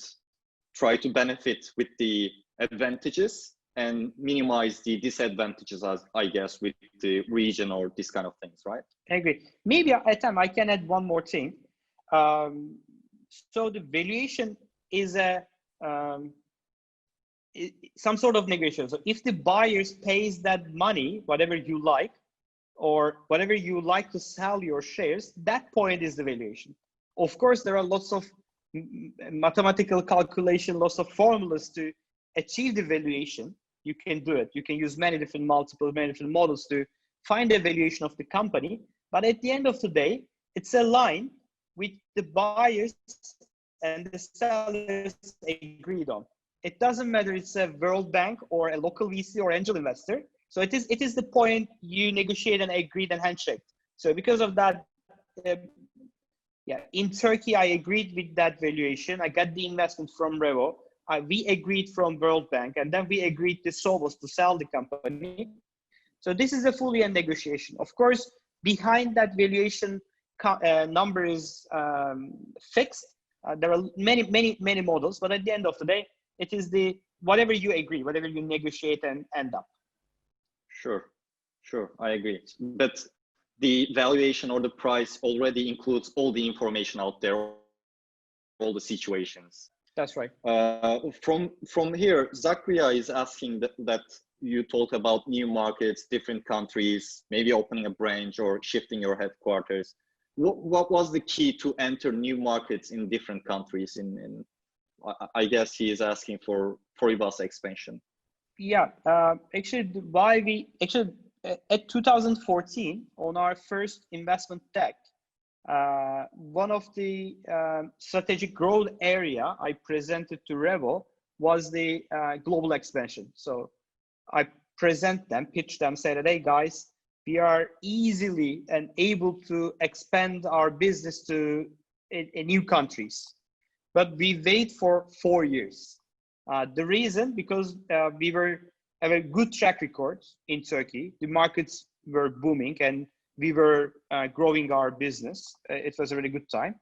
try to benefit with the advantages and minimize the disadvantages, as I guess, with the region or this kind of things, right? I agree. Maybe Ethem, I can add one more thing. So the valuation is some sort of negotiation. So if the buyers pays that money, whatever you like, or whatever you like to sell your shares, that point is the valuation. Of course, there are lots of mathematical calculation, lots of formulas to achieve the valuation. You can do it. You can use many different models to find the valuation of the company. But at the end of the day, it's a line which the buyers and the sellers agreed on. It doesn't matter it's a World Bank or a local VC or angel investor. So it is the point you negotiate and agreed and handshake. So because of that, in Turkey, I agreed with that valuation. I got the investment from Revo. We agreed from World Bank, and then we agreed to Sovos to sell the company. So this is a fully a negotiation. Of course, behind that valuation number is fixed. There are many models, but at the end of the day, it is the whatever you agree, whatever you negotiate and end up. Sure, I agree. But the valuation or the price already includes all the information out there, all the situations. That's right. From here, Zakaria is asking that you talk about new markets, different countries, maybe opening a branch or shifting your headquarters. What was the key to enter new markets in different countries? I guess he is asking for Figopara's expansion. Yeah, actually, at 2014 on our first investment deck, one of the strategic growth area I presented to Revo was the global expansion. So I pitched them, said, hey guys, we are easily and able to expand our business to in new countries, but we wait for 4 years. The reason, because we have a good track record in Turkey. The markets were booming and we were growing our business. It was a really good time.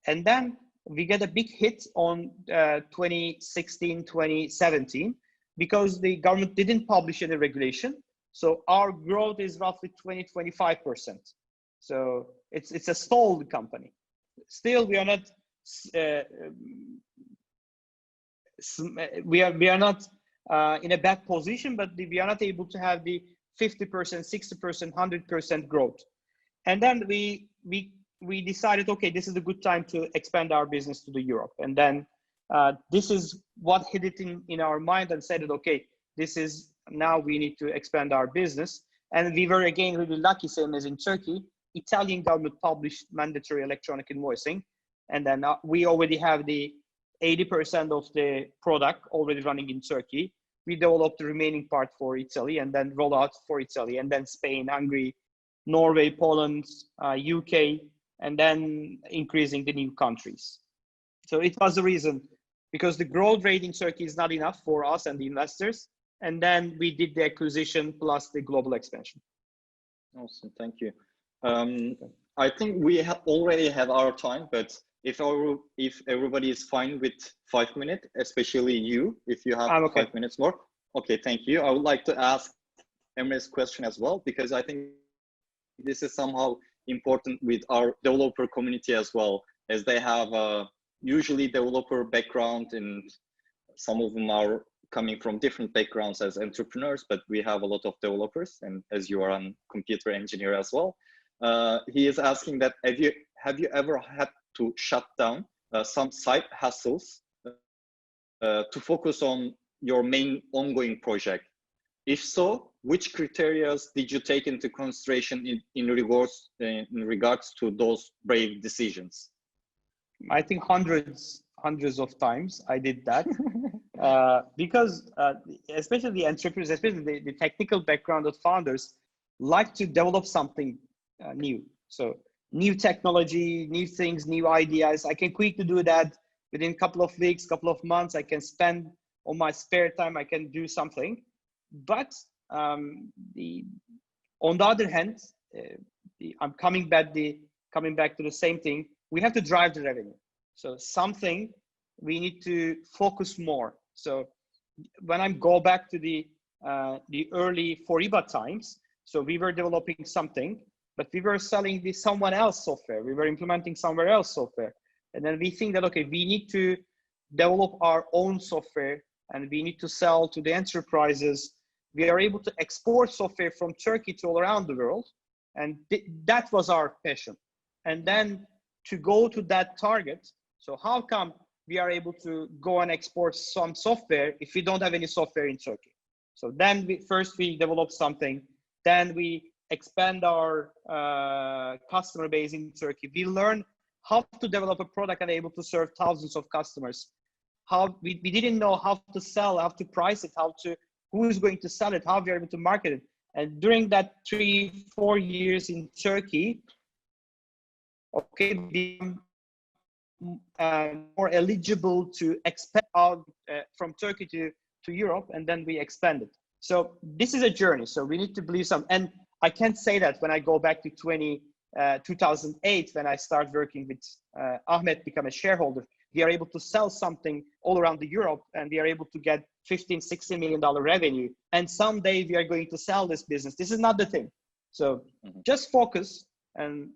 And then we get a big hit on 2016, 2017, because the government didn't publish any regulation. So our growth is roughly 20-25%. So it's a stalled company. Still, we are not we are not in a bad position, but we are not able to have the 50%, 60%, 100% growth. And then we decided, okay, this is a good time to expand our business to the Europe. And then this is what hit it in our mind and said, okay, this is now we need to expand our business. And we were again really lucky, same as in Turkey. Italian government published mandatory electronic invoicing. And then we already have the 80% of the product already running in Turkey. We developed the remaining part for Italy and then roll out for Italy and then Spain, Hungary, Norway, Poland, UK, and then increasing the new countries. So it was the reason, because the growth rate in Turkey is not enough for us and the investors. And then we did the acquisition plus the global expansion. Awesome, thank you. I think we already have our time, but if everybody is fine with 5 minutes, especially you, if you have okay. 5 minutes more. Okay, thank you. I would like to ask Emre's question as well, because I think this is somehow important with our developer community as well, as they have usually developer background, and some of them are coming from different backgrounds as entrepreneurs, but we have a lot of developers, and as you are a computer engineer as well. He is asking that, have you ever had to shut down some side hustles to focus on your main ongoing project? If so, which criteria did you take into consideration in regards to those brave decisions? I think hundreds of times I did that. because especially the entrepreneurs, especially the technical background of founders, like to develop something new. So new technology, new things, new ideas. I can quickly do that within a couple of weeks, couple of months. I can spend on my spare time, I can do something. But on the other hand, I'm coming back to the same thing. We have to drive the revenue. So something we need to focus more. So when I go back to the early Foriba times, so we were developing something, but we were selling this someone else software. We were implementing somewhere else software. And then we think that, okay, we need to develop our own software and we need to sell to the enterprises. We are able to export software from Turkey to all around the world. And that was our passion. And then to go to that target, so how come we are able to go and export some software if we don't have any software in Turkey? So then we develop something, then we expand our customer base in Turkey. We learn how to develop a product and able to serve thousands of customers. How we didn't know how to sell, how to price it, who is going to sell it, how we are able to market it. And during that 3-4 years in Turkey, okay, become more eligible to expand out from Turkey to Europe, and then we expanded. So this is a journey. So we need to believe some, and I can't say that when I go back to 2008, when I start working with Ahmed, become a shareholder, we are able to sell something all around the Europe, and we are able to get $15-16 million revenue. And someday we are going to sell this business. This is not the thing. So just focus. And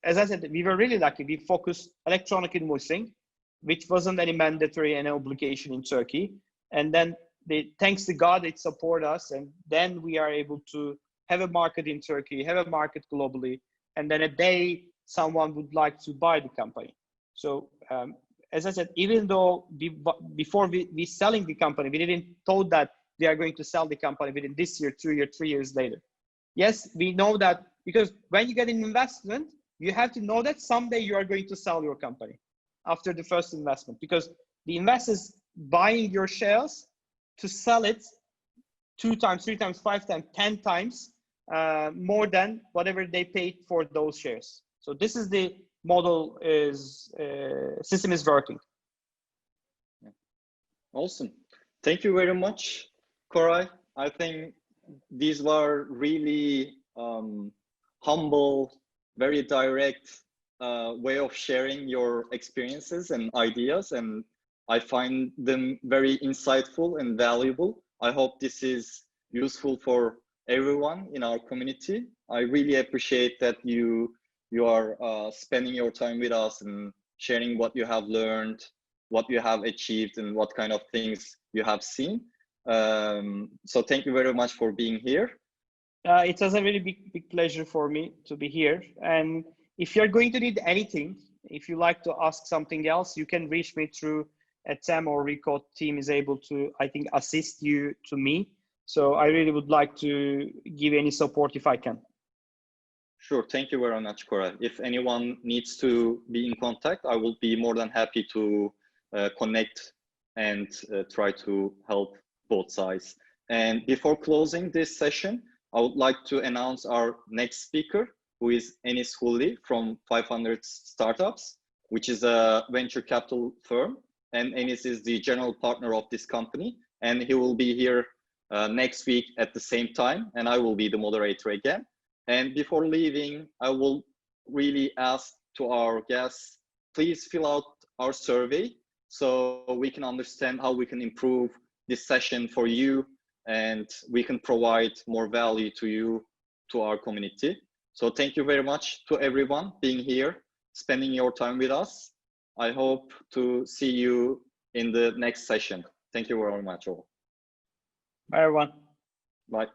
as I said, we were really lucky. We focused electronic invoicing, which wasn't any mandatory and obligation in Turkey. And then thanks to God, it supported us. And then we are able to have a market in Turkey, have a market globally. And then a day someone would like to buy the company. So as I said, even though before we selling the company, we didn't thought that we are going to sell the company within this year, 2 years, 3 years later. Yes, we know that because when you get an investment, you have to know that someday you are going to sell your company after the first investment, because the investors buying your shares to sell it 2 times, 3 times, 5 times, 10 times more than whatever they paid for those shares. So this is the model system is working. Awesome. Thank you very much, Koray. I think these were really humble, very direct way of sharing your experiences and ideas, and I find them very insightful and valuable. I hope this is useful for everyone in our community. I really appreciate that you are spending your time with us and sharing what you have learned, what you have achieved, and what kind of things you have seen. So thank you very much for being here. It was a really big pleasure for me to be here. And if you're going to need anything, if you like to ask something else, you can reach me through Etem, or Rico team is able to, I think, assist you to me. So I really would like to give any support if I can. Sure. Thank you very much, Koray. If anyone needs to be in contact, I will be more than happy to connect and try to help both sides. And before closing this session, I would like to announce our next speaker, who is Enis Hulli from 500 Startups, which is a venture capital firm. And Enis is the general partner of this company. And he will be here next week at the same time. And I will be the moderator again. And before leaving, I will really ask to our guests, please fill out our survey so we can understand how we can improve this session for you, and we can provide more value to you, to our community. So thank you very much to everyone being here, spending your time with us. I hope to see you in the next session. Thank you very much all. Bye everyone. Bye.